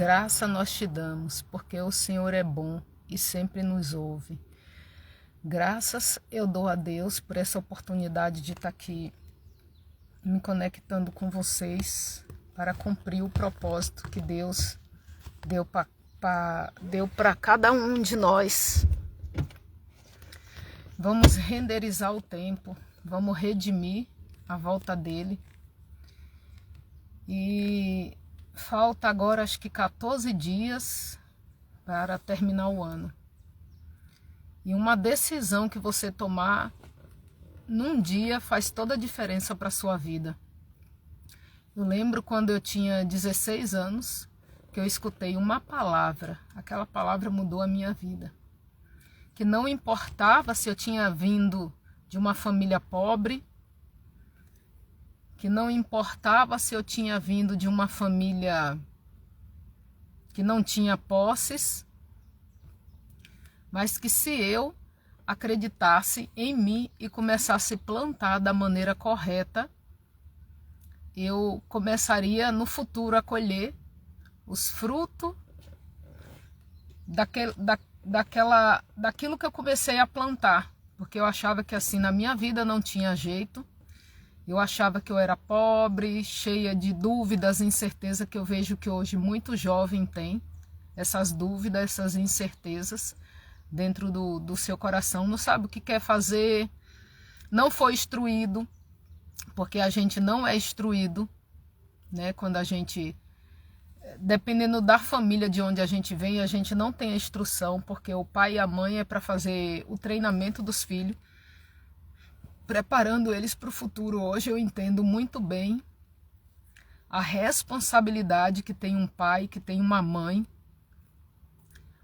Graça nós te damos, porque o Senhor é bom e sempre nos ouve. Graças eu dou a Deus por essa oportunidade de estar aqui me conectando com vocês para cumprir o propósito que Deus deu para cada um de nós. Vamos renderizar o tempo, vamos redimir a volta dele. E falta agora acho que 14 dias para terminar o ano. E uma decisão que você tomar num dia faz toda a diferença para a sua vida. Eu lembro quando eu tinha 16 anos que eu escutei uma palavra. Aquela palavra mudou a minha vida. Que não importava se eu tinha vindo de uma família pobre, que não importava se eu tinha vindo de uma família que não tinha posses, mas que se eu acreditasse em mim e começasse a plantar da maneira correta, eu começaria no futuro a colher os frutos daquilo que eu comecei a plantar, porque eu achava que assim na minha vida não tinha jeito. Eu achava que eu era pobre, cheia de dúvidas, incerteza, que eu vejo que hoje muito jovem tem essas dúvidas, essas incertezas dentro do seu coração, não sabe o que quer fazer, não foi instruído, porque a gente não é instruído, né? Quando a gente, dependendo da família de onde a gente vem, a gente não tem a instrução, porque o pai e a mãe é para fazer o treinamento dos filhos, preparando eles para o futuro. Hoje eu entendo muito bem a responsabilidade que tem um pai, que tem uma mãe,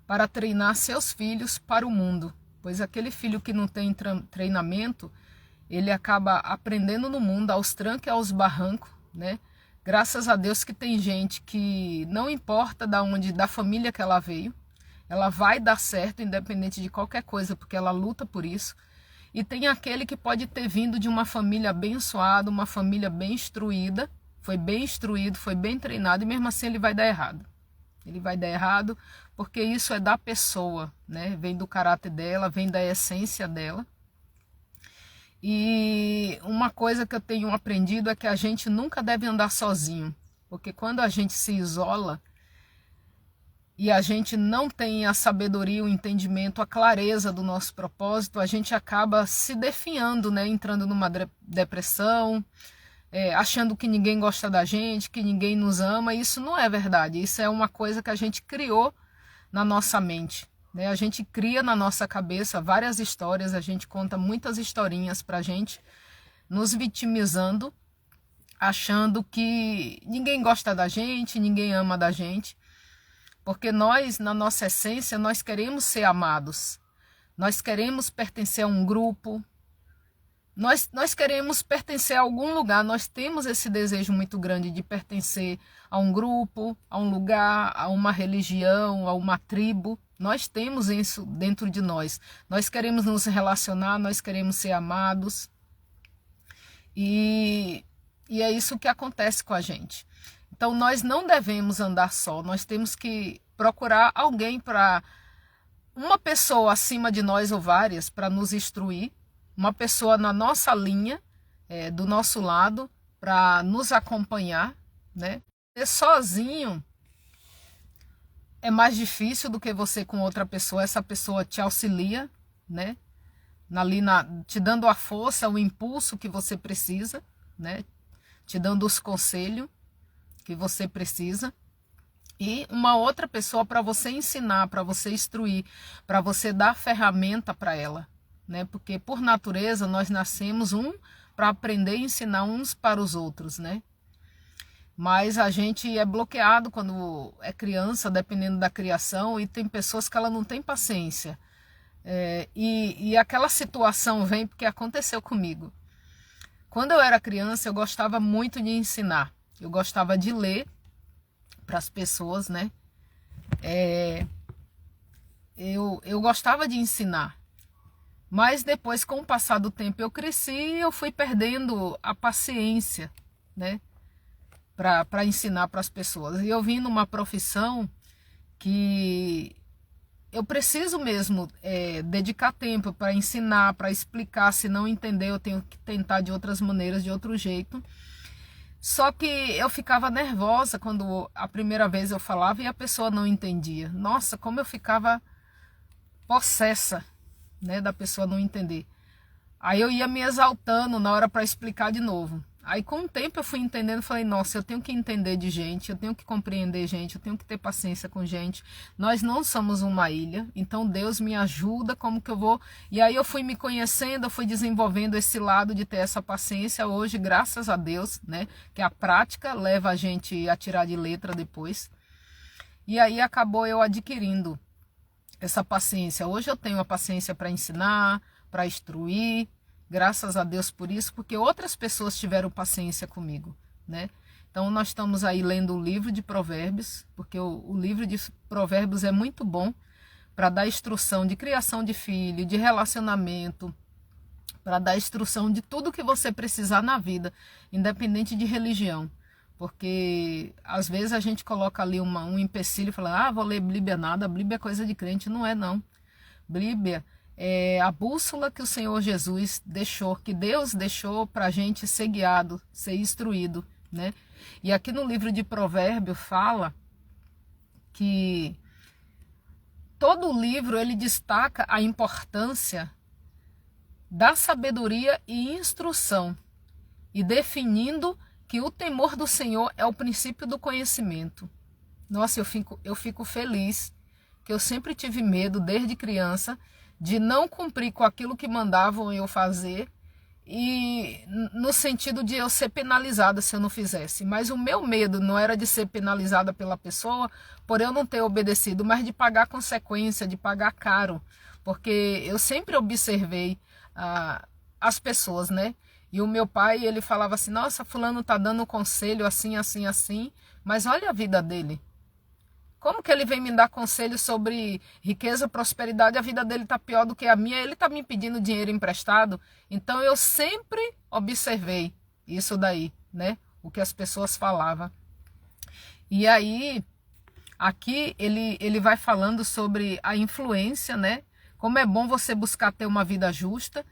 para treinar seus filhos para o mundo. Pois aquele filho que não tem treinamento, ele acaba aprendendo no mundo aos trancos e aos barrancos, né? Graças a Deus que tem gente que não importa da família que ela veio, ela vai dar certo independente de qualquer coisa, porque ela luta por isso. E tem aquele que pode ter vindo de uma família abençoada, uma família bem instruída, foi bem instruído, foi bem treinado, e mesmo assim ele vai dar errado. Ele vai dar errado porque isso é da pessoa, né? Vem do caráter dela, vem da essência dela. E uma coisa que eu tenho aprendido é que a gente nunca deve andar sozinho, porque quando a gente se isola e a gente não tem a sabedoria, o entendimento, a clareza do nosso propósito, a gente acaba se definhando, né? Entrando numa depressão, achando que ninguém gosta da gente, que ninguém nos ama. Isso não é verdade, isso é uma coisa que a gente criou na nossa mente, né? A gente cria na nossa cabeça várias histórias, a gente conta muitas historinhas pra gente, nos vitimizando, achando que ninguém gosta da gente, ninguém ama da gente. Porque nós, na nossa essência, nós queremos ser amados. Nós queremos pertencer a um grupo. Nós queremos pertencer a algum lugar. Nós temos esse desejo muito grande de pertencer a um grupo, a um lugar, a uma religião, a uma tribo. Nós temos isso dentro de nós. Nós queremos nos relacionar, nós queremos ser amados. E é isso que acontece com a gente. Então nós não devemos andar só, nós temos que procurar alguém, para uma pessoa acima de nós ou várias, para nos instruir, uma pessoa na nossa linha, do nosso lado, para nos acompanhar, né? Ser sozinho é mais difícil do que você com outra pessoa, essa pessoa te auxilia, né? Te dando a força, o impulso que você precisa, né? Te dando os conselhos que você precisa, e uma outra pessoa para você ensinar, para você instruir, para você dar ferramenta para ela, né? Porque por natureza nós nascemos para aprender e ensinar uns para os outros, né? Mas a gente é bloqueado quando é criança, dependendo da criação, e tem pessoas que ela não tem paciência. E aquela situação vem porque aconteceu comigo. Quando eu era criança, eu gostava muito de ensinar. Eu gostava de ler para as pessoas, né? Eu gostava de ensinar. Mas depois, com o passar do tempo, eu cresci e eu fui perdendo a paciência, né? para ensinar para as pessoas. E eu vim numa profissão que eu preciso mesmo dedicar tempo para ensinar, para explicar. Se não entender, eu tenho que tentar de outras maneiras, de outro jeito. Só que eu ficava nervosa quando a primeira vez eu falava e a pessoa não entendia. Nossa, como eu ficava possessa, né, da pessoa não entender. Aí eu ia me exaltando na hora para explicar de novo. Aí com o tempo eu fui entendendo, falei, nossa, eu tenho que entender de gente, eu tenho que compreender gente, eu tenho que ter paciência com gente. Nós não somos uma ilha, então Deus me ajuda, como que eu vou... E aí eu fui me conhecendo, eu fui desenvolvendo esse lado de ter essa paciência. Hoje, graças a Deus, né, que a prática leva a gente a tirar de letra depois. E aí acabou eu adquirindo essa paciência. Hoje eu tenho a paciência para ensinar, para instruir. Graças a Deus por isso, porque outras pessoas tiveram paciência comigo, né? Então nós estamos aí lendo o livro de Provérbios, porque o livro de Provérbios é muito bom para dar instrução de criação de filho, de relacionamento, para dar instrução de tudo que você precisar na vida, independente de religião. Porque às vezes a gente coloca ali um empecilho e fala, vou ler Bíblia nada, a Bíblia é coisa de crente. Não é não. Bíblia é a bússola que o Senhor Jesus deixou, que Deus deixou para a gente ser guiado, ser instruído, né? E aqui no livro de Provérbios fala que todo o livro ele destaca a importância da sabedoria e instrução, e definindo que o temor do Senhor é o princípio do conhecimento. Nossa, eu fico feliz, que eu sempre tive medo desde criança de não cumprir com aquilo que mandavam eu fazer, e no sentido de eu ser penalizada se eu não fizesse. Mas o meu medo não era de ser penalizada pela pessoa por eu não ter obedecido, mas de pagar consequência, de pagar caro, porque eu sempre observei as pessoas, né? E o meu pai, ele falava assim, nossa, fulano tá dando um conselho assim, assim, assim, mas olha a vida dele. Como que ele vem me dar conselho sobre riqueza, prosperidade? A vida dele está pior do que a minha. Ele está me pedindo dinheiro emprestado. Então eu sempre observei isso daí, né? O que as pessoas falavam. E aí, aqui ele vai falando sobre a influência, né? Como é bom você buscar ter uma vida justa,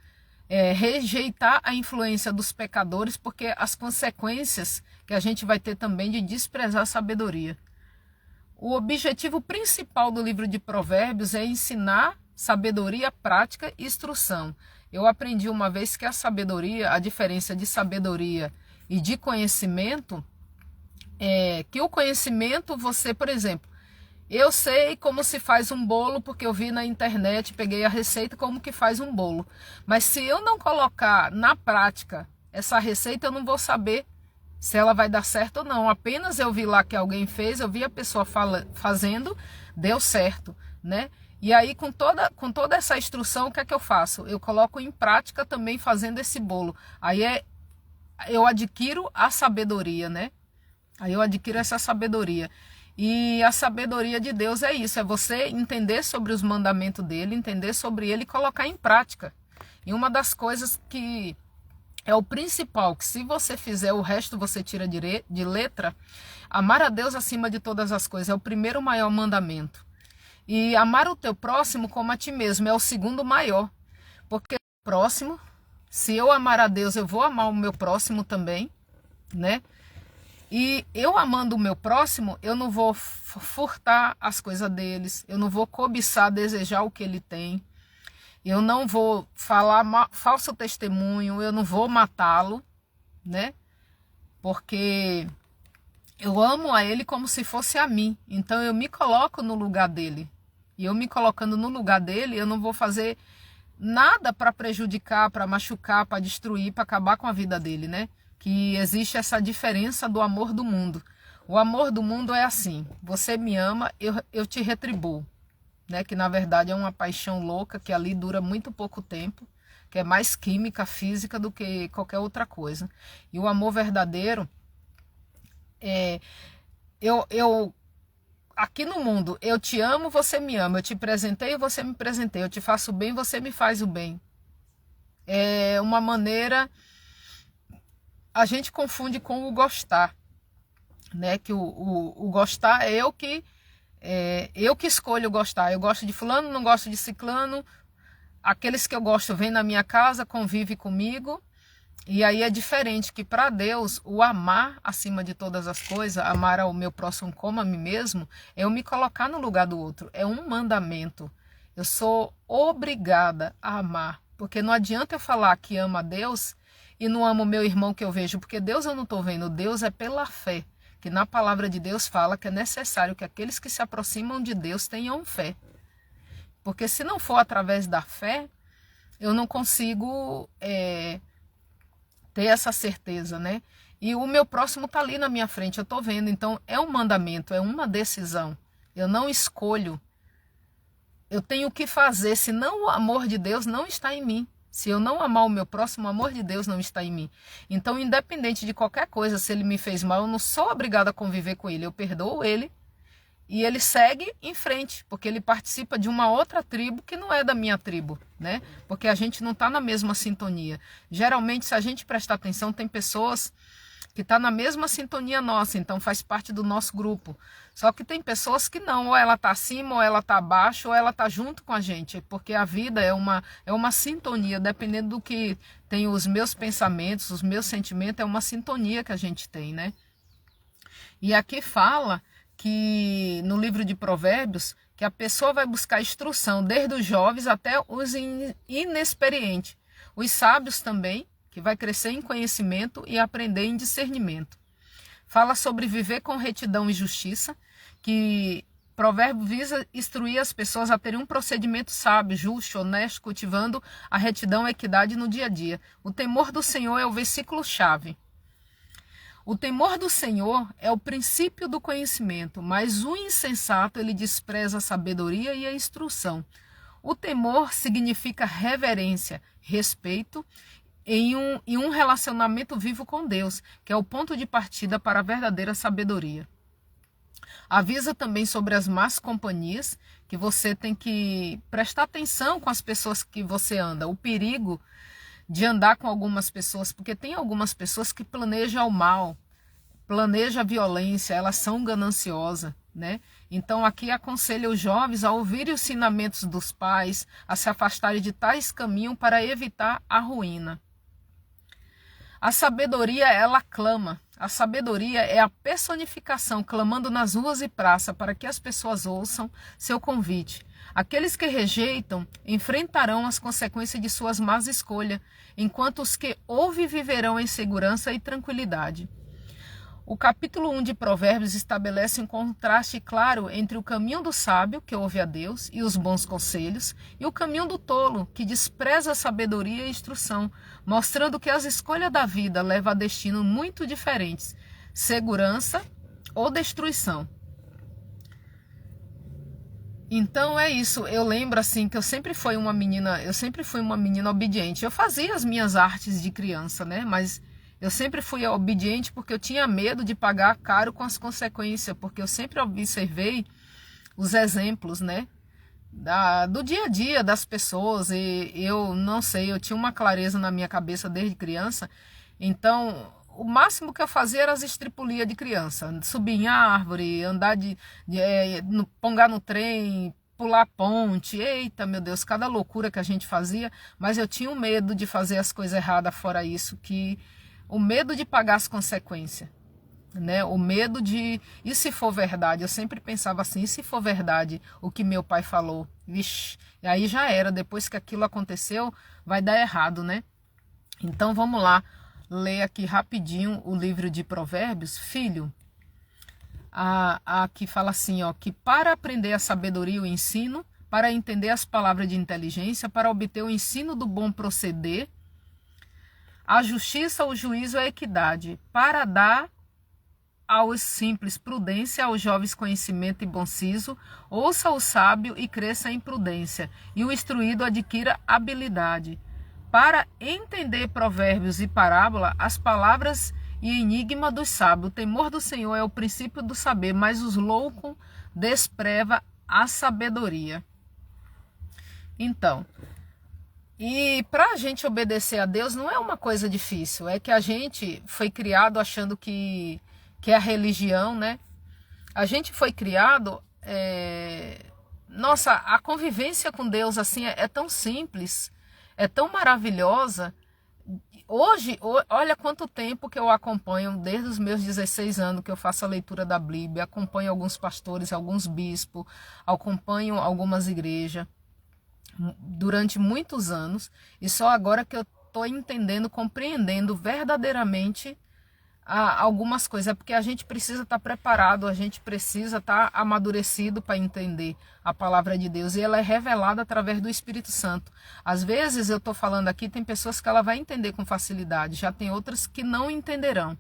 rejeitar a influência dos pecadores, porque as consequências que a gente vai ter também de desprezar a sabedoria. O objetivo principal do livro de Provérbios é ensinar sabedoria, prática e instrução. Eu aprendi uma vez que a sabedoria, a diferença de sabedoria e de conhecimento, é que o conhecimento você, por exemplo, eu sei como se faz um bolo porque eu vi na internet, peguei a receita como que faz um bolo. Mas se eu não colocar na prática essa receita, eu não vou saber se ela vai dar certo ou não. Apenas eu vi lá que alguém fez, eu vi a pessoa fazendo, deu certo, né? E aí com toda essa instrução, o que é que eu faço? Eu coloco em prática também fazendo esse bolo. Aí eu adquiro a sabedoria, né? Aí eu adquiro essa sabedoria. E a sabedoria de Deus é isso, é você entender sobre os mandamentos dele, entender sobre ele e colocar em prática. E uma das coisas que é o principal, que se você fizer, o resto você tira de letra. Amar a Deus acima de todas as coisas é o primeiro maior mandamento. E amar o teu próximo como a ti mesmo é o segundo maior. Porque próximo, se eu amar a Deus, eu vou amar o meu próximo também, né? E eu amando o meu próximo, eu não vou furtar as coisas deles, eu não vou cobiçar, desejar o que ele tem. Eu não vou falar falso testemunho, eu não vou matá-lo, né? Porque eu amo a ele como se fosse a mim. Então eu me coloco no lugar dele. E eu me colocando no lugar dele, eu não vou fazer nada para prejudicar, para machucar, para destruir, para acabar com a vida dele, né? Que existe essa diferença do amor do mundo. O amor do mundo é assim, você me ama, eu te retribuo. Né, que na verdade é uma paixão louca que ali dura muito pouco tempo, que é mais química, física do que qualquer outra coisa. E o amor verdadeiro aqui no mundo, eu te amo, você me ama, eu te presenteio, você me presenteia, eu te faço bem, você me faz o bem. É uma maneira, a gente confunde com o gostar. né? Que o gostar é eu que escolho gostar. Eu gosto de fulano, não gosto de ciclano. Aqueles que eu gosto vêm na minha casa, convivem comigo. E aí é diferente que para Deus, o amar acima de todas as coisas, amar ao meu próximo como a mim mesmo, é eu me colocar no lugar do outro. É um mandamento. Eu sou obrigada a amar. Porque não adianta eu falar que amo a Deus e não amo o meu irmão que eu vejo. Porque Deus eu não estou vendo. Deus é pela fé. Que na palavra de Deus fala que é necessário que aqueles que se aproximam de Deus tenham fé. Porque se não for através da fé, eu não consigo ter essa certeza, né? E o meu próximo está ali na minha frente, eu estou vendo. Então é um mandamento, é uma decisão. Eu não escolho. Eu tenho que fazer, senão o amor de Deus não está em mim. Se eu não amar o meu próximo, o amor de Deus não está em mim. Então, independente de qualquer coisa, se ele me fez mal, eu não sou obrigada a conviver com ele. Eu perdoo ele e ele segue em frente, porque ele participa de uma outra tribo que não é da minha tribo, né? Porque a gente não está na mesma sintonia. Geralmente, se a gente prestar atenção, tem pessoas que estão na mesma sintonia nossa, então faz parte do nosso grupo. Só que tem pessoas que não, ou ela está acima, ou ela está abaixo, ou ela está junto com a gente, porque a vida é uma sintonia, dependendo do que tem os meus pensamentos, os meus sentimentos, é uma sintonia que a gente tem, né? E aqui fala que no livro de Provérbios, que a pessoa vai buscar instrução desde os jovens até os inexperientes. Os sábios também, que vai crescer em conhecimento e aprender em discernimento. Fala sobre viver com retidão e justiça, que provérbio visa instruir as pessoas a terem um procedimento sábio, justo, honesto, cultivando a retidão e a equidade no dia a dia. O temor do Senhor é o versículo-chave. O temor do Senhor é o princípio do conhecimento, mas o insensato ele despreza a sabedoria e a instrução. O temor significa reverência, respeito em um relacionamento vivo com Deus, que é o ponto de partida para a verdadeira sabedoria. Avisa também sobre as más companhias, que você tem que prestar atenção com as pessoas que você anda, o perigo de andar com algumas pessoas, porque tem algumas pessoas que planejam o mal, planejam a violência, elas são gananciosas, né? Então aqui aconselha os jovens a ouvirem os ensinamentos dos pais, a se afastarem de tais caminhos para evitar a ruína. A sabedoria, ela clama. A sabedoria é a personificação clamando nas ruas e praças para que as pessoas ouçam seu convite. Aqueles que rejeitam enfrentarão as consequências de suas más escolhas, enquanto os que ouvem viverão em segurança e tranquilidade. O capítulo 1 de Provérbios estabelece um contraste claro entre o caminho do sábio, que ouve a Deus, e os bons conselhos, e o caminho do tolo, que despreza a sabedoria e a instrução, mostrando que as escolhas da vida levam a destinos muito diferentes, segurança ou destruição. Então é isso, eu lembro assim que eu sempre fui uma menina obediente. Eu fazia as minhas artes de criança, né? Mas eu sempre fui obediente porque eu tinha medo de pagar caro com as consequências, porque eu sempre observei os exemplos, né? Do dia a dia das pessoas, e eu não sei, eu tinha uma clareza na minha cabeça desde criança, então o máximo que eu fazia era as estripulias de criança, subir em árvore, andar pongar no trem, pular ponte, eita meu Deus, cada loucura que a gente fazia, mas eu tinha um medo de fazer as coisas erradas fora isso, o medo de pagar as consequências, né? O medo de, e se for verdade, eu sempre pensava assim, e se for verdade o que meu pai falou, vixe, e aí já era, depois que aquilo aconteceu, vai dar errado, né? Então vamos lá, ler aqui rapidinho o livro de Provérbios. Filho, aqui fala assim, ó, que para aprender a sabedoria e o ensino, para entender as palavras de inteligência, para obter o ensino do bom proceder, a justiça, o juízo e a equidade, para dar aos simples prudência, aos jovens conhecimento e bom siso, ouça o sábio e cresça em prudência, e o instruído adquira habilidade. Para entender provérbios e parábola, as palavras e enigma dos sábios, o temor do Senhor é o princípio do saber, mas os loucos despreza a sabedoria. Então, e para a gente obedecer a Deus não é uma coisa difícil, é que a gente foi criado achando que que é a religião, né? A gente foi criado, nossa, a convivência com Deus assim é tão simples, é tão maravilhosa. Hoje, olha quanto tempo que eu acompanho, desde os meus 16 anos que eu faço a leitura da Bíblia, acompanho alguns pastores, alguns bispos, acompanho algumas igrejas durante muitos anos, e só agora que eu estou entendendo, compreendendo verdadeiramente algumas coisas. É porque a gente precisa estar preparado, a gente precisa estar amadurecido para entender a palavra de Deus, e ela é revelada através do Espírito Santo. Às vezes eu estou falando aqui, tem pessoas que ela vai entender com facilidade, já tem outras que não entenderão,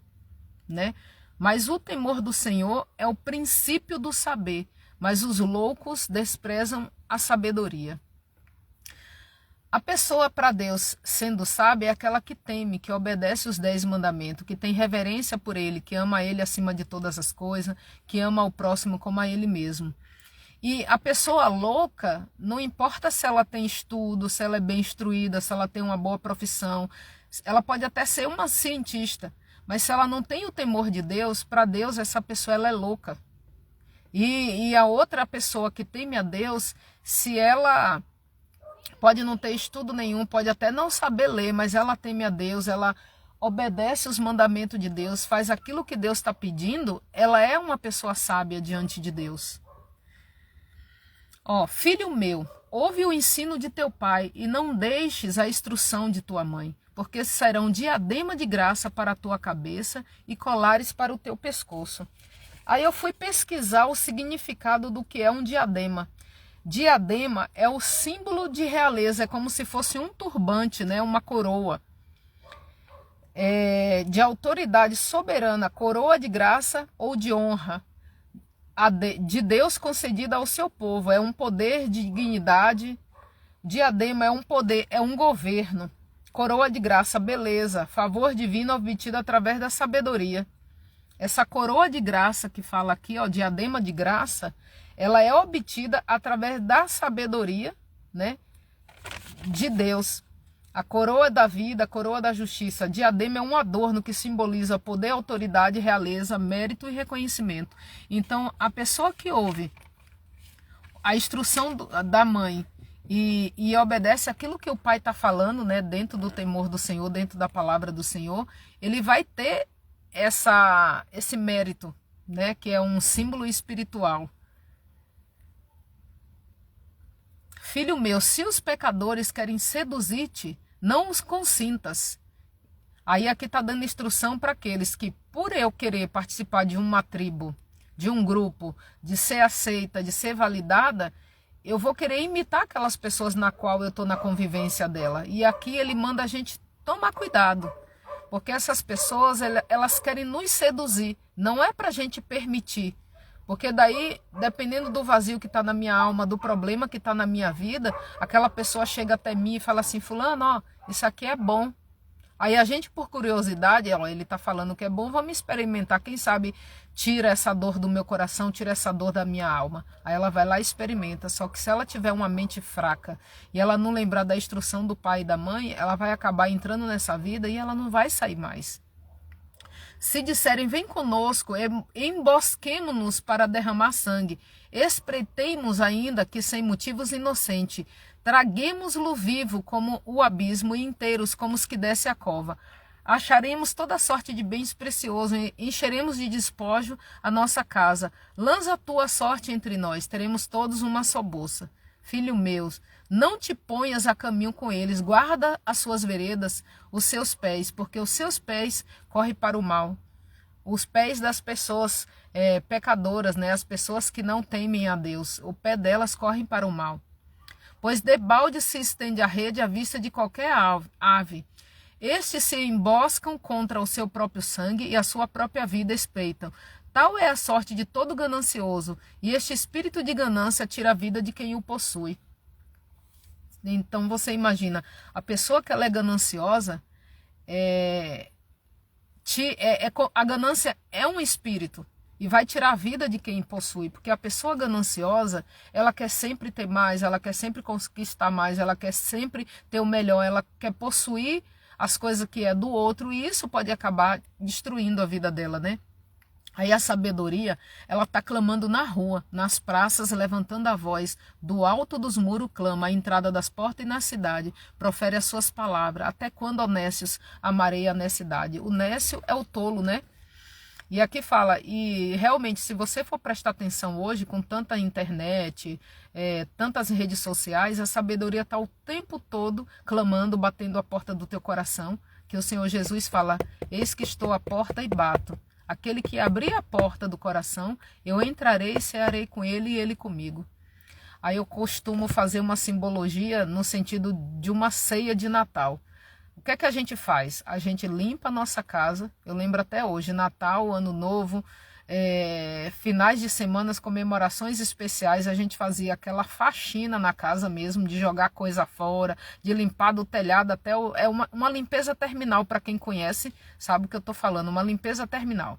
né? Mas o temor do Senhor é o princípio do saber, mas os loucos desprezam a sabedoria. A pessoa para Deus sendo sábia é aquela que teme, que obedece os 10 mandamentos, que tem reverência por Ele, que ama Ele acima de todas as coisas, que ama o próximo como a Ele mesmo. E a pessoa louca, não importa se ela tem estudo, se ela é bem instruída, se ela tem uma boa profissão, ela pode até ser uma cientista, mas se ela não tem o temor de Deus, para Deus essa pessoa ela é louca. E a outra pessoa que teme a Deus, se ela pode não ter estudo nenhum, pode até não saber ler, mas ela teme a Deus, ela obedece os mandamentos de Deus, faz aquilo que Deus está pedindo, ela é uma pessoa sábia diante de Deus. Ó, filho meu, ouve o ensino de teu pai e não deixes a instrução de tua mãe, porque serão diadema de graça para a tua cabeça e colares para o teu pescoço. Aí eu fui pesquisar o significado do que é um diadema. Diadema é o símbolo de realeza, é como se fosse um turbante, né? Uma coroa de autoridade soberana, coroa de graça ou de honra de Deus concedida ao seu povo. É um poder de dignidade. Diadema é um poder, é um governo. Coroa de graça, beleza, favor divino obtido através da sabedoria. Essa coroa de graça que fala aqui, ó, diadema de graça, ela é obtida através da sabedoria, né, de Deus. A coroa da vida, a coroa da justiça. Diadema é um adorno que simboliza poder, autoridade, realeza, mérito e reconhecimento. Então, a pessoa que ouve a instrução da mãe e obedece aquilo que o pai está falando, né, dentro do temor do Senhor, dentro da palavra do Senhor, ele vai ter esse mérito, né, que é um símbolo espiritual. Filho meu, se os pecadores querem seduzir-te, não os consintas. Aí aqui está dando instrução para aqueles que, por eu querer participar de uma tribo, de um grupo, de ser aceita, de ser validada, eu vou querer imitar aquelas pessoas na qual eu estou na convivência dela. E aqui ele manda a gente tomar cuidado, porque essas pessoas, elas querem nos seduzir, não é para a gente permitir. Porque daí, dependendo do vazio que está na minha alma, do problema que está na minha vida, aquela pessoa chega até mim e fala assim, fulano, ó, isso aqui é bom. Aí a gente, por curiosidade, ó, ele está falando que é bom, vamos experimentar, quem sabe tira essa dor do meu coração, tira essa dor da minha alma. Aí ela vai lá e experimenta, só que se ela tiver uma mente fraca e ela não lembrar da instrução do pai e da mãe, ela vai acabar entrando nessa vida e ela não vai sair mais. Se disserem, vem conosco, embosquemo-nos para derramar sangue, espreitemos ainda que sem motivos inocente, traguemos-lo vivo como o abismo e inteiros como os que desce a cova. Acharemos toda sorte de bens preciosos, encheremos de despojo a nossa casa. Lança a tua sorte entre nós, teremos todos uma só bolsa. Filho meu, não te ponhas a caminho com eles, guarda as suas veredas, os seus pés, porque os seus pés correm para o mal. Os pés das pessoas pecadoras, né? As pessoas que não temem a Deus, o pé delas correm para o mal. Pois debalde se estende a rede à vista de qualquer ave. Estes se emboscam contra o seu próprio sangue e a sua própria vida espreitam. Tal é a sorte de todo ganancioso, e este espírito de ganância tira a vida de quem o possui. Então você imagina, a pessoa que ela é gananciosa, a ganância é um espírito e vai tirar a vida de quem possui, porque a pessoa gananciosa, ela quer sempre ter mais, ela quer sempre conquistar mais, ela quer sempre ter o melhor, ela quer possuir as coisas que é do outro, e isso pode acabar destruindo a vida dela, né? Aí a sabedoria, ela está clamando na rua, nas praças, levantando a voz, do alto dos muros clama, à entrada das portas e na cidade, profere as suas palavras. Até quando, ó nécios, amarei a necessidade? O nécio é o tolo, né? E aqui fala, e realmente, se você for prestar atenção hoje, com tanta internet, tantas redes sociais, a sabedoria está o tempo todo clamando, batendo a porta do teu coração, que o Senhor Jesus fala, eis que estou à porta e bato. Aquele que abrir a porta do coração, eu entrarei e cearei com ele e ele comigo. Aí eu costumo fazer uma simbologia no sentido de uma ceia de Natal. O que é que a gente faz? A gente limpa a nossa casa. Eu lembro até hoje, Natal, Ano Novo, finais de semanas, comemorações especiais, a gente fazia aquela faxina na casa mesmo, de jogar coisa fora, de limpar do telhado até uma limpeza terminal, para quem conhece, sabe o que eu estou falando, uma limpeza terminal.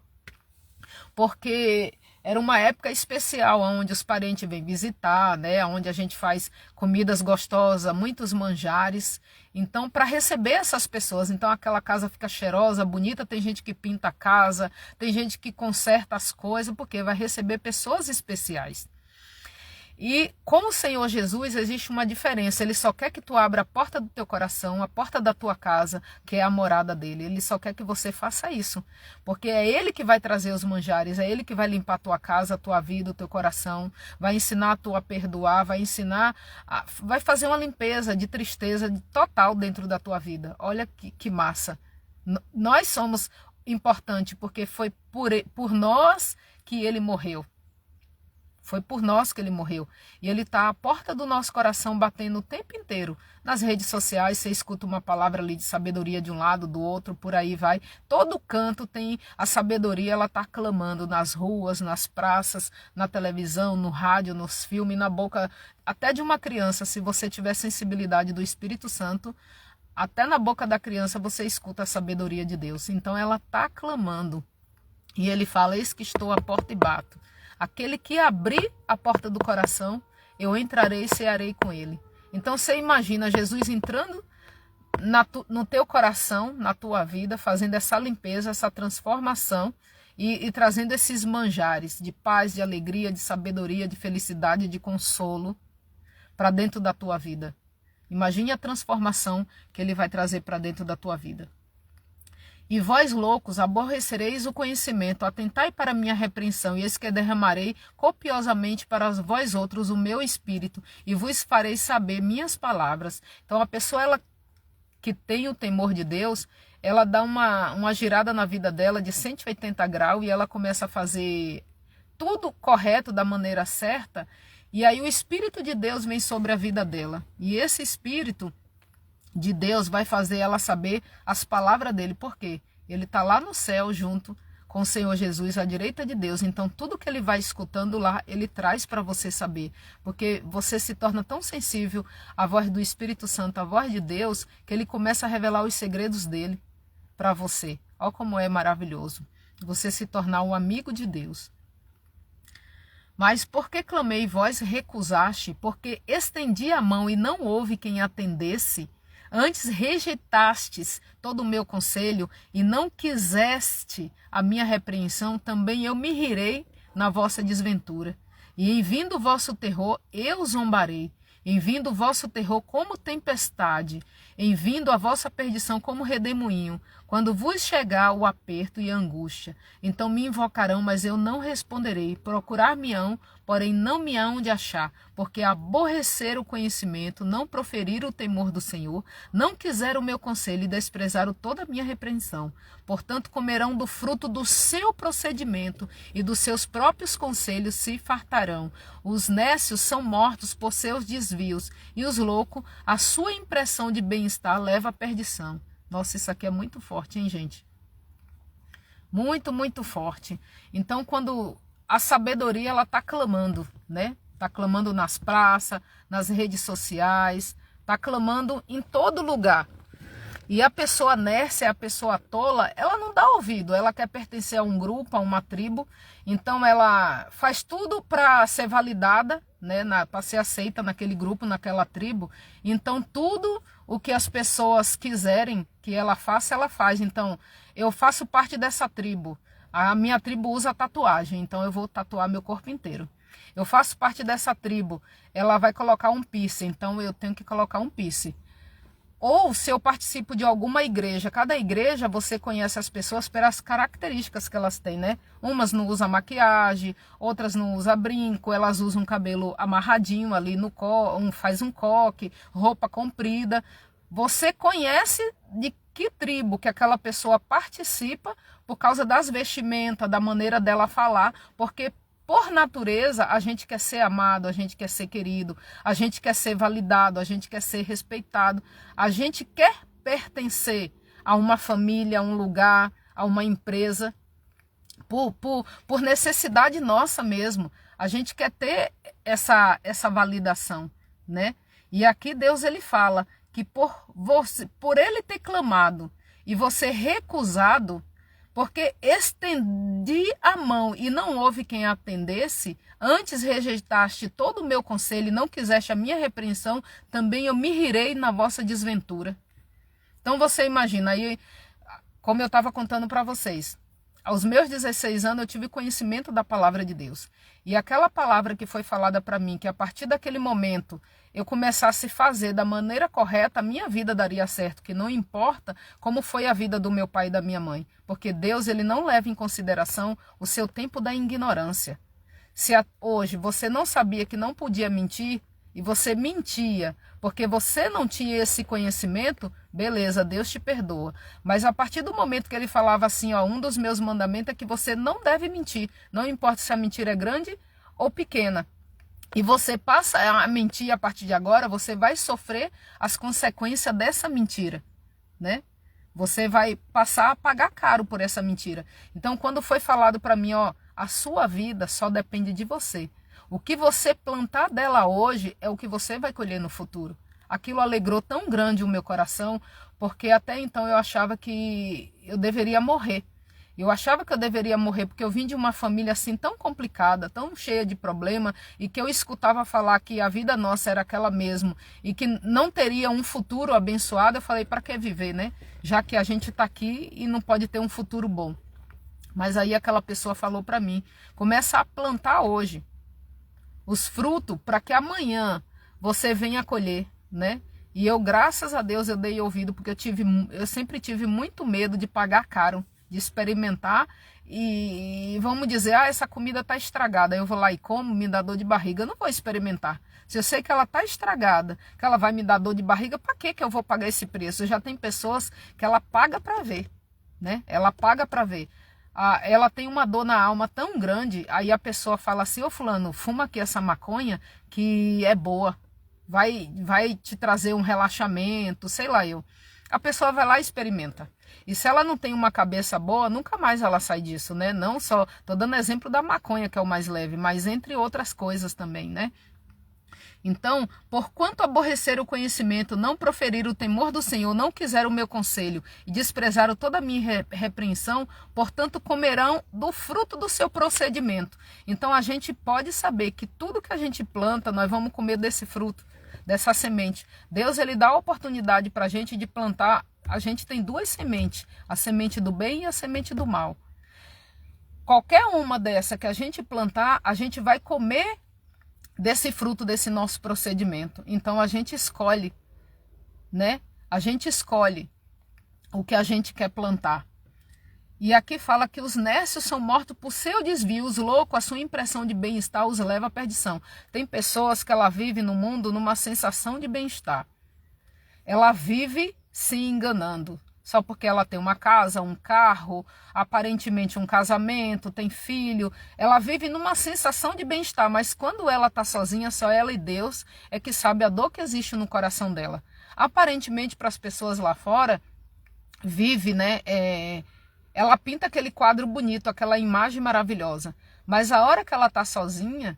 Porque era uma época especial, onde os parentes vêm visitar, né? Onde a gente faz comidas gostosas, muitos manjares. Então, para receber essas pessoas, então aquela casa fica cheirosa, bonita, tem gente que pinta a casa, tem gente que conserta as coisas, porque vai receber pessoas especiais. E com o Senhor Jesus existe uma diferença, ele só quer que tu abra a porta do teu coração, a porta da tua casa, que é a morada dele. Ele só quer que você faça isso, porque é ele que vai trazer os manjares, é ele que vai limpar a tua casa, a tua vida, o teu coração, vai ensinar tu a perdoar, vai ensinar, vai fazer uma limpeza de tristeza total dentro da tua vida. Olha que massa. Nós somos importantes, porque foi por nós que ele morreu. Foi por nós que ele morreu. E ele está à porta do nosso coração batendo o tempo inteiro. Nas redes sociais você escuta uma palavra ali de sabedoria de um lado, do outro, por aí vai. Todo canto tem a sabedoria, ela está clamando nas ruas, nas praças, na televisão, no rádio, nos filmes, na boca até de uma criança. Se você tiver sensibilidade do Espírito Santo, até na boca da criança você escuta a sabedoria de Deus. Então ela está clamando. E ele fala, eis que estou à porta e bato. Aquele que abrir a porta do coração, eu entrarei e cearei com ele. Então você imagina Jesus entrando no teu coração, na tua vida, fazendo essa limpeza, essa transformação e trazendo esses manjares de paz, de alegria, de sabedoria, de felicidade, de consolo para dentro da tua vida. Imagine a transformação que ele vai trazer para dentro da tua vida. E vós, loucos, aborrecereis o conhecimento, atentai para minha repreensão, e eis que derramarei copiosamente para vós outros o meu espírito, e vos farei saber minhas palavras. Então a pessoa que tem o temor de Deus, ela dá uma girada na vida dela de 180 graus, e ela começa a fazer tudo correto, da maneira certa, e aí o Espírito de Deus vem sobre a vida dela. E esse Espírito de Deus vai fazer ela saber as palavras dele, porque ele está lá no céu junto com o Senhor Jesus à direita de Deus. Então tudo que ele vai escutando lá, ele traz para você saber, porque você se torna tão sensível à voz do Espírito Santo, à voz de Deus, que ele começa a revelar os segredos dele para você. Olha como é maravilhoso você se tornar um amigo de Deus. Mas porque clamei, vós recusaste, porque estendi a mão e não houve quem atendesse. Antes rejeitastes todo o meu conselho e não quiseste a minha repreensão, também eu me rirei na vossa desventura. E em vindo o vosso terror, eu zombarei. Em vindo o vosso terror como tempestade, em vindo a vossa perdição como redemoinho, quando vos chegar o aperto e a angústia. Então me invocarão, mas eu não responderei. Procurar-me-ão, porém não me hão de achar, porque aborreceram o conhecimento, não proferiram o temor do Senhor, não quiseram o meu conselho e desprezaram toda a minha repreensão. Portanto, comerão do fruto do seu procedimento e dos seus próprios conselhos se fartarão. Os nécios são mortos por seus desvios, e os loucos, a sua impressão de bem-estar leva à perdição. Nossa, isso aqui é muito forte, hein, gente? Muito, muito forte. Então, quando a sabedoria, ela está clamando, né? Está clamando nas praças, nas redes sociais, está clamando em todo lugar. E a pessoa nércia, a pessoa tola, ela não dá ouvido, ela quer pertencer a um grupo, a uma tribo, então ela faz tudo para ser validada, né, para ser aceita naquele grupo, naquela tribo. Então tudo o que as pessoas quiserem que ela faça, ela faz. Então eu faço parte dessa tribo, A minha tribo usa tatuagem, então eu vou tatuar meu corpo inteiro. Eu faço parte dessa tribo, ela vai colocar um piercing, então eu tenho que colocar um piercing. Ou se eu participo de alguma igreja, cada igreja você conhece as pessoas pelas características que elas têm, né? Umas não usam maquiagem, outras não usam brinco, elas usam cabelo amarradinho ali no faz um coque, roupa comprida. Você conhece de que tribo que aquela pessoa participa por causa das vestimentas, da maneira dela falar, porque por natureza, a gente quer ser amado, a gente quer ser querido, a gente quer ser validado, a gente quer ser respeitado, a gente quer pertencer a uma família, a um lugar, a uma empresa, por necessidade nossa mesmo. A gente quer ter essa validação, né? E aqui Deus ele fala que por ele ter clamado e você recusado, porque estendi a mão e não houve quem atendesse, antes rejeitaste todo o meu conselho e não quiseste a minha repreensão, também eu me rirei na vossa desventura. Então você imagina, aí, como eu estava contando para vocês, aos meus 16 anos eu tive conhecimento da palavra de Deus. E aquela palavra que foi falada para mim, que a partir daquele momento eu começasse a fazer da maneira correta, a minha vida daria certo, que não importa como foi a vida do meu pai e da minha mãe. Porque Deus ele não leva em consideração o seu tempo da ignorância. Se hoje você não sabia que não podia mentir, e você mentia porque você não tinha esse conhecimento, beleza, Deus te perdoa. Mas a partir do momento que ele falava assim, ó, um dos meus mandamentos é que você não deve mentir. Não importa se a mentira é grande ou pequena. E você passa a mentir a partir de agora, você vai sofrer as consequências dessa mentira, né? Você vai passar a pagar caro por essa mentira. Então, quando foi falado para mim, ó, a sua vida só depende de você. O que você plantar dela hoje é o que você vai colher no futuro. Aquilo alegrou tão grande o meu coração, porque até então eu achava que eu deveria morrer. Eu achava que eu deveria morrer porque eu vim de uma família assim tão complicada, tão cheia de problema, e que eu escutava falar que a vida nossa era aquela mesmo e que não teria um futuro abençoado. Eu falei, para que viver, né? Já que a gente está aqui e não pode ter um futuro bom. Mas aí aquela pessoa falou para mim, começa a plantar hoje os frutos para que amanhã você venha colher, né? E eu, graças a Deus, eu dei ouvido, porque eu sempre tive muito medo de pagar caro, de experimentar e vamos dizer, essa comida está estragada, eu vou lá e como, me dá dor de barriga, eu não vou experimentar. Se eu sei que ela está estragada, que ela vai me dar dor de barriga, para que eu vou pagar esse preço? Já tem pessoas que ela paga para ver, né? Ela paga para ver. Ela tem uma dor na alma tão grande, aí a pessoa fala assim, ô fulano, fuma aqui essa maconha que é boa, vai te trazer um relaxamento, sei lá eu. A pessoa vai lá e experimenta. E se ela não tem uma cabeça boa, nunca mais ela sai disso, né? Não só, tô dando exemplo da maconha, que é o mais leve, mas entre outras coisas também, né? Então, porquanto aborrecer o conhecimento, não proferir o temor do Senhor, não quiser o meu conselho e desprezaram toda a minha repreensão, portanto comerão do fruto do seu procedimento. Então a gente pode saber que tudo que a gente planta, nós vamos comer desse fruto, dessa semente. Deus ele dá a oportunidade para a gente de plantar. A gente tem duas sementes, a semente do bem e a semente do mal. Qualquer uma dessa que a gente plantar, a gente vai comer desse fruto, desse nosso procedimento. Então a gente escolhe, né? A gente escolhe o que a gente quer plantar. E aqui fala que os nécios são mortos por seu desvio, os loucos, a sua impressão de bem-estar os leva à perdição. Tem pessoas que ela vive no mundo numa sensação de bem-estar. Ela vive se enganando. Só porque ela tem uma casa, um carro, aparentemente um casamento, tem filho. Ela vive numa sensação de bem-estar, mas quando ela está sozinha, só ela e Deus é que sabe a dor que existe no coração dela. Aparentemente, para as pessoas lá fora, vive, né? Ela pinta aquele quadro bonito, aquela imagem maravilhosa. Mas a hora que ela está sozinha,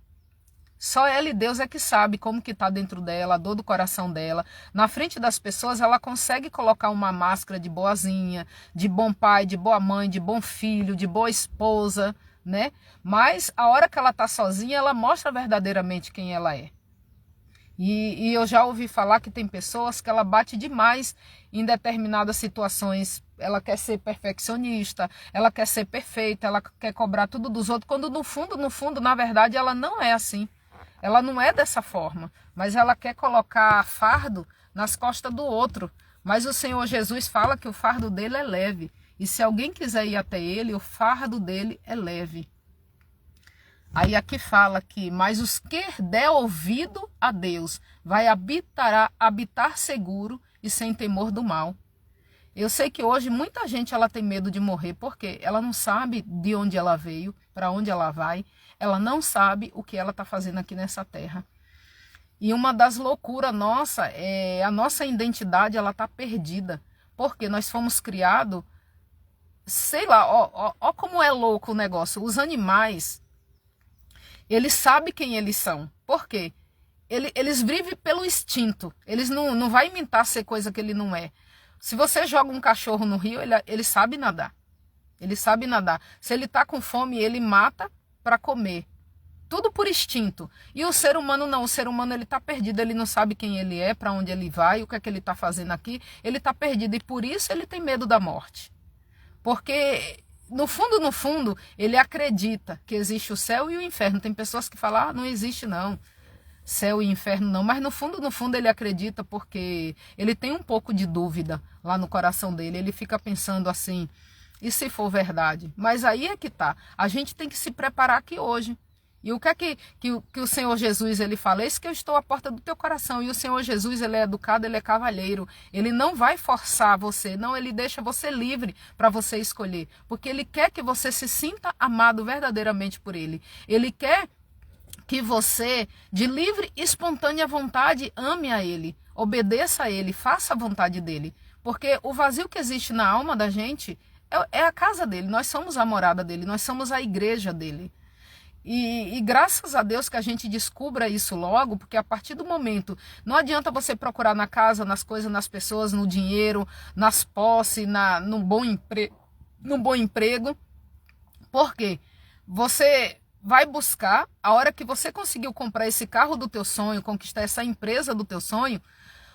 só ela e Deus é que sabe como que está dentro dela, a dor do coração dela. Na frente das pessoas, ela consegue colocar uma máscara de boazinha, de bom pai, de boa mãe, de bom filho, de boa esposa, né? Mas a hora que ela está sozinha, ela mostra verdadeiramente quem ela é. E eu já ouvi falar que tem pessoas que ela bate demais em determinadas situações. Ela quer ser perfeccionista, ela quer ser perfeita, ela quer cobrar tudo dos outros, quando no fundo, na verdade, ela não é assim. Ela não é dessa forma, mas ela quer colocar fardo nas costas do outro. Mas o Senhor Jesus fala que o fardo dele é leve. E se alguém quiser ir até ele, o fardo dele é leve. Aí aqui fala que, mas os que der ouvido a Deus, vai habitar seguro e sem temor do mal. Eu sei que hoje muita gente ela tem medo de morrer, porque ela não sabe de onde ela veio, para onde ela vai, ela não sabe o que ela está fazendo aqui nessa terra. E uma das loucuras nossa é a nossa identidade, ela está perdida, porque nós fomos criados, sei lá, ó como é louco o negócio. Os animais, eles sabem quem eles são. Por quê? Eles vivem pelo instinto. Eles não vão imitar ser coisa que ele não é. Se você joga um cachorro no rio, ele sabe nadar. Ele sabe nadar. Se ele está com fome, ele mata para comer. Tudo por instinto. E o ser humano não. O ser humano ele está perdido. Ele não sabe quem ele é, para onde ele vai, o que é que ele está fazendo aqui. Ele está perdido e por isso ele tem medo da morte. Porque no fundo, ele acredita que existe o céu e o inferno. Tem pessoas que falam, não existe não, céu e inferno não. Mas no fundo ele acredita, porque ele tem um pouco de dúvida lá no coração dele. Ele fica pensando assim, e se for verdade? Mas aí é que tá. A gente tem que se preparar aqui hoje. E o que é que o Senhor Jesus ele fala? Eis que eu estou à porta do teu coração. E o Senhor Jesus ele é educado, ele é cavalheiro. Ele não vai forçar você, não. Ele deixa você livre para você escolher. Porque ele quer que você se sinta amado verdadeiramente por ele. Ele quer que você, de livre e espontânea vontade, ame a ele. Obedeça a ele, faça a vontade dele. Porque o vazio que existe na alma da gente é a casa dele. Nós somos a morada dele, nós somos a igreja dele. E graças a Deus que a gente descubra isso logo, porque a partir do momento, não adianta você procurar na casa, nas coisas, nas pessoas, no dinheiro, nas posses, num bom emprego, porque você vai buscar, a hora que você conseguiu comprar esse carro do teu sonho, conquistar essa empresa do teu sonho,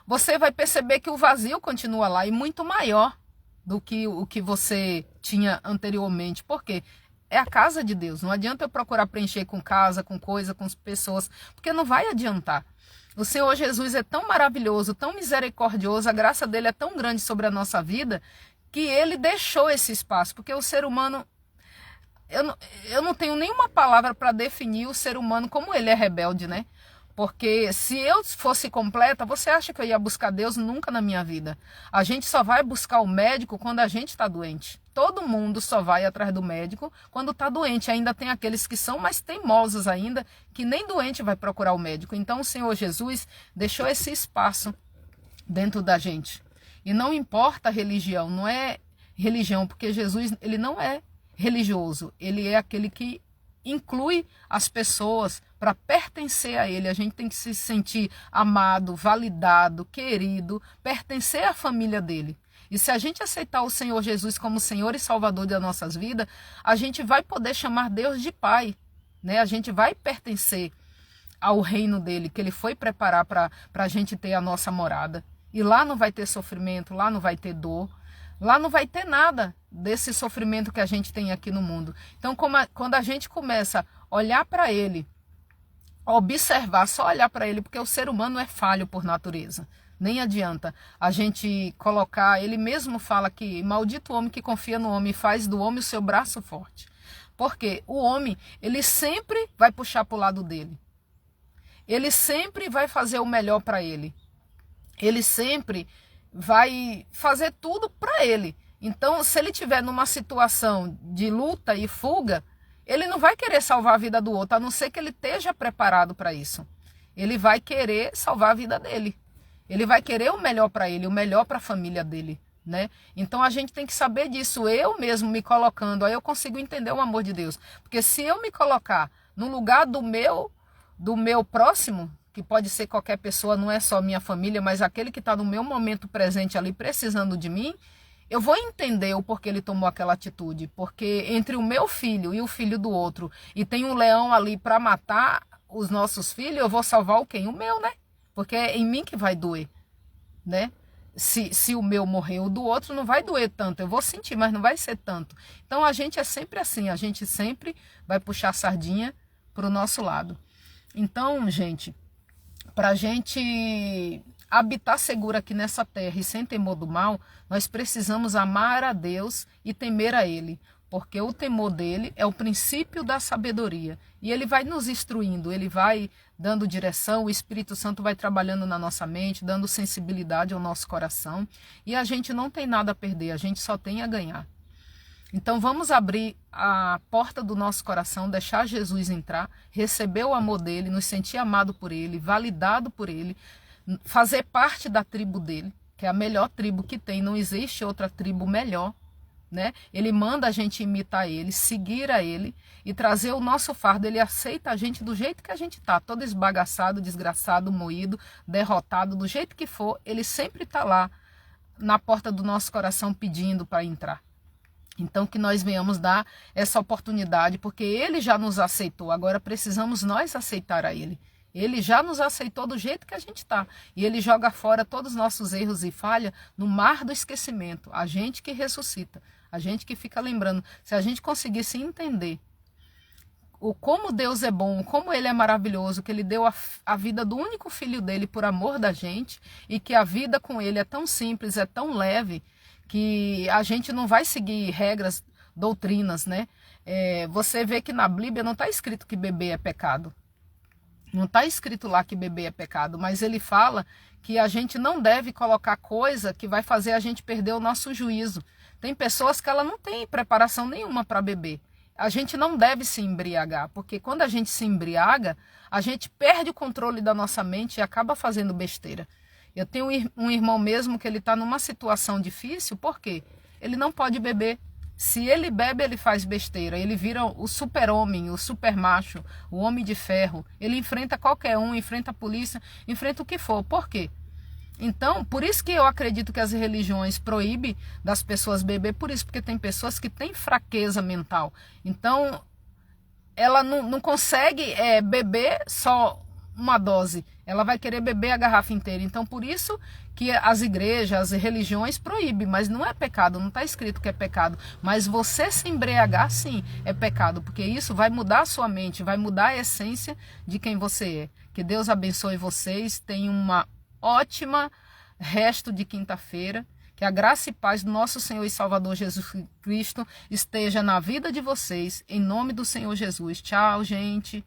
você vai perceber que o vazio continua lá e muito maior do que o que você tinha anteriormente. Por quê? É a casa de Deus. Não adianta eu procurar preencher com casa, com coisa, com pessoas, porque não vai adiantar. O Senhor Jesus é tão maravilhoso, tão misericordioso, a graça dele é tão grande sobre a nossa vida, que ele deixou esse espaço. Porque o ser humano, eu não tenho nenhuma palavra para definir o ser humano como ele é rebelde, né? Porque se eu fosse completa, você acha que eu ia buscar Deus? Nunca na minha vida. A gente só vai buscar o médico quando a gente está doente. Todo mundo só vai atrás do médico quando está doente. Ainda tem aqueles que são mais teimosos ainda, que nem doente vai procurar o médico. Então o Senhor Jesus deixou esse espaço dentro da gente. E não importa a religião, não é religião, porque Jesus ele não é religioso. Ele é aquele que inclui as pessoas para pertencer a ele. A gente tem que se sentir amado, validado, querido, pertencer à família dele. E se a gente aceitar o Senhor Jesus como Senhor e Salvador das nossas vidas, a gente vai poder chamar Deus de Pai, né? A gente vai pertencer ao reino dele, que ele foi preparar para a gente ter a nossa morada. E lá não vai ter sofrimento, lá não vai ter dor, lá não vai ter nada desse sofrimento que a gente tem aqui no mundo. Então, quando a gente começa a olhar para ele, observar, só olhar para ele, porque o ser humano é falho por natureza. Nem adianta a gente colocar, ele mesmo fala que maldito o homem que confia no homem e faz do homem o seu braço forte. Porque o homem, ele sempre vai puxar para o lado dele. Ele sempre vai fazer o melhor para ele. Ele sempre vai fazer tudo para ele. Então, se ele estiver numa situação de luta e fuga, ele não vai querer salvar a vida do outro, a não ser que ele esteja preparado para isso. Ele vai querer salvar a vida dele. Ele vai querer o melhor para ele, o melhor para a família dele, né? Então a gente tem que saber disso. Eu mesmo me colocando, aí eu consigo entender o amor de Deus. Porque se eu me colocar no lugar do meu próximo, que pode ser qualquer pessoa, não é só minha família, mas aquele que está no meu momento presente ali precisando de mim, eu vou entender o porquê ele tomou aquela atitude. Porque entre o meu filho e o filho do outro, e tem um leão ali para matar os nossos filhos, eu vou salvar o quem? O meu, né? porque é em mim que vai doer, né? Se o meu morrer, o do outro não vai doer tanto, eu vou sentir, mas não vai ser tanto. Então a gente é sempre assim, a gente sempre vai puxar a sardinha para o nosso lado. Então, gente, para a gente habitar seguro aqui nessa terra e sem temor do mal, nós precisamos amar a Deus e temer a Ele, porque o temor dele é o princípio da sabedoria. E ele vai nos instruindo, ele vai dando direção, o Espírito Santo vai trabalhando na nossa mente, dando sensibilidade ao nosso coração. E a gente não tem nada a perder, a gente só tem a ganhar. Então vamos abrir a porta do nosso coração, deixar Jesus entrar, receber o amor dele, nos sentir amado por ele, validado por ele, fazer parte da tribo dele, que é a melhor tribo que tem, não existe outra tribo melhor, né? Ele manda a gente imitar ele, seguir a ele e trazer o nosso fardo. Ele aceita a gente do jeito que a gente tá, todo esbagaçado, desgraçado, moído, derrotado, do jeito que for, ele sempre tá lá na porta do nosso coração pedindo para entrar. Então que nós venhamos dar essa oportunidade, porque ele já nos aceitou, agora precisamos nós aceitar a ele. Ele já nos aceitou do jeito que a gente está. E ele joga fora todos os nossos erros e falhas no mar do esquecimento. A gente que ressuscita, a gente que fica lembrando. Se a gente conseguisse entender como Deus é bom, como ele é maravilhoso, que ele deu a vida do único filho dele por amor da gente, e que a vida com ele é tão simples, é tão leve, que a gente não vai seguir regras, doutrinas, né? Você vê que na Bíblia não está escrito que beber é pecado. Não está escrito lá que beber é pecado, mas ele fala que a gente não deve colocar coisa que vai fazer a gente perder o nosso juízo. Tem pessoas que ela não tem preparação nenhuma para beber. A gente não deve se embriagar, porque quando a gente se embriaga, a gente perde o controle da nossa mente e acaba fazendo besteira. Eu tenho um irmão mesmo que ele está numa situação difícil, por quê? Ele não pode beber. Se ele bebe, ele faz besteira, ele vira o super-homem, o super-macho, o homem de ferro. Ele enfrenta qualquer um, enfrenta a polícia, enfrenta o que for. Por quê? Então, por isso que eu acredito que as religiões proíbem das pessoas beber, por isso, porque tem pessoas que têm fraqueza mental. Então, ela não consegue beber só uma dose, ela vai querer beber a garrafa inteira. Então, por isso que as igrejas, as religiões proíbem, mas não é pecado, não está escrito que é pecado. Mas você se embriagar, sim, é pecado, porque isso vai mudar a sua mente, vai mudar a essência de quem você é. Que Deus abençoe vocês, tenham uma ótima resto de quinta-feira, que a graça e paz do nosso Senhor e Salvador Jesus Cristo esteja na vida de vocês, em nome do Senhor Jesus. Tchau, gente!